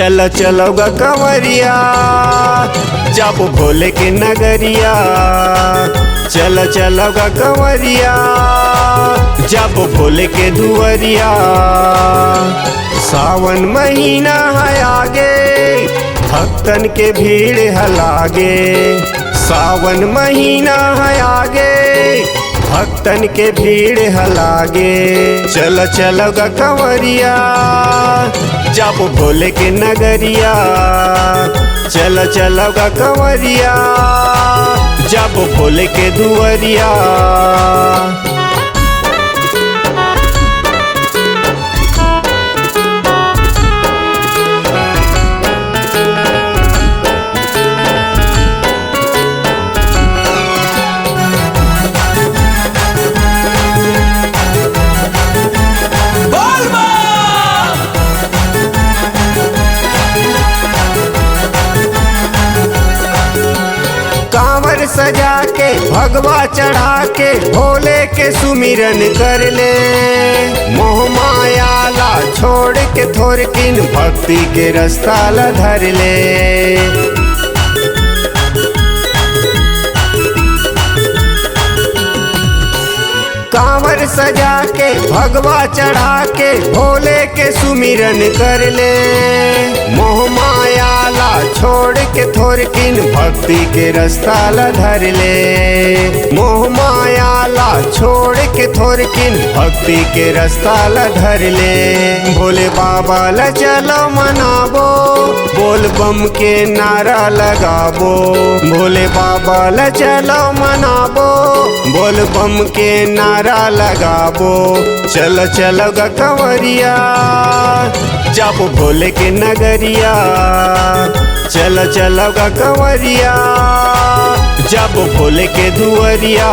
चलो चलो गा कंवरिया जब भोले के नगरिया। चलो चलो गा कंवरिया जब भोले के दुआरिया। सावन महीना है आगे भक्तन के भीड़ है लागे। सावन महीना है आगे भक्तन के भीड़ है लागे। चलो चलो गा कंवरिया जब भोले के नगरिया। चलो चलो गा कंवरिया जब भोले के दुआरिया। कांवर सजा के भगवा चढ़ा के भोले के सुमिरन कर ले। मोह माया ला छोड़ के थोर किन भक्ति के रास्ता ला धर ले। कांवर सजा के भगवा चढ़ा के भोले के सुमिरन कर ले। मोह माया ला छोड़ के थोर किन भक्ति के रास्ता ला धर ले। मोह माया ला छोड़ के थोर किन भक्ति के रास्ता ला धर ले। भोले बाबा ला चलो मनाबो बोल बम के नारा लगाबो। भोले बाबा ला चलो मनाबो बोल बम के नारा लगाबो। चलो चलो गा कंवरिया जब भोले के नगरिया। चलो चलो गा कंवरिया जब भोले के दुआरिया।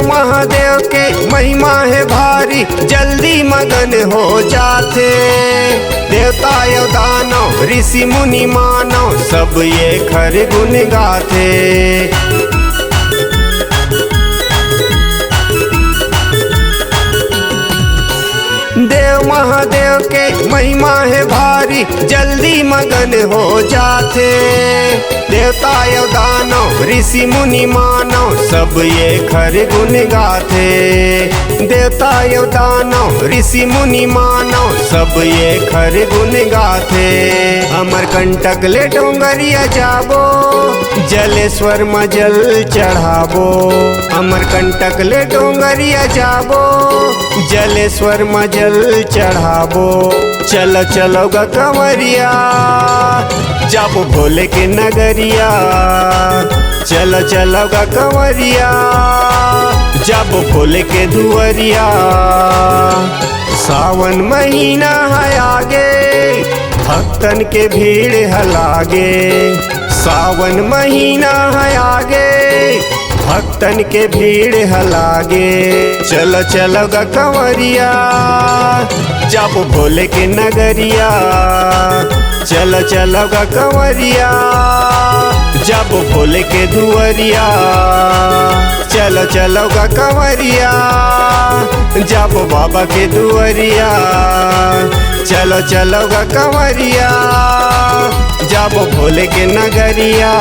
महादेव के महिमा है भारी जल्दी मगन हो जाते। देवता यो दानव ऋषि मुनि मानव सब ये खर गुण गाते। देव महादेव के महिमा है भारी जल्दी मगन हो जाते। देवता यो दानव ऋषि मुनि मानव सब ये खर गुण गाते। देवता यो दानव ऋषि मुनि मानव सब ये खर गुण गाते। अमरकंटक ले डोंगरिया जाबो जलेश्वर में जल चढ़ाबो। अमरकंटक ले डोंगरिया जाबो जलेश्वर में जल चढ़ाबो। चलो चलो गा कंवरिया जब भोले के नगरिया। चलो चलो गा कंवरिया जब भोले के दुआरिया। सावन महीना है आगे भक्तन के भीड़ है लागे। सावन महीना है आगे भक्तन के भीड़ है लागे। चलो चलो गा कंवरिया जब भोले के नगरिया। चलो चलो गा कंवरिया जब भोले के दुआरिया। चलो चलो गा कंवरिया जब बाबा के दुआरिया। चलो चलो गा कंवरिया जब भोले के नगरिया।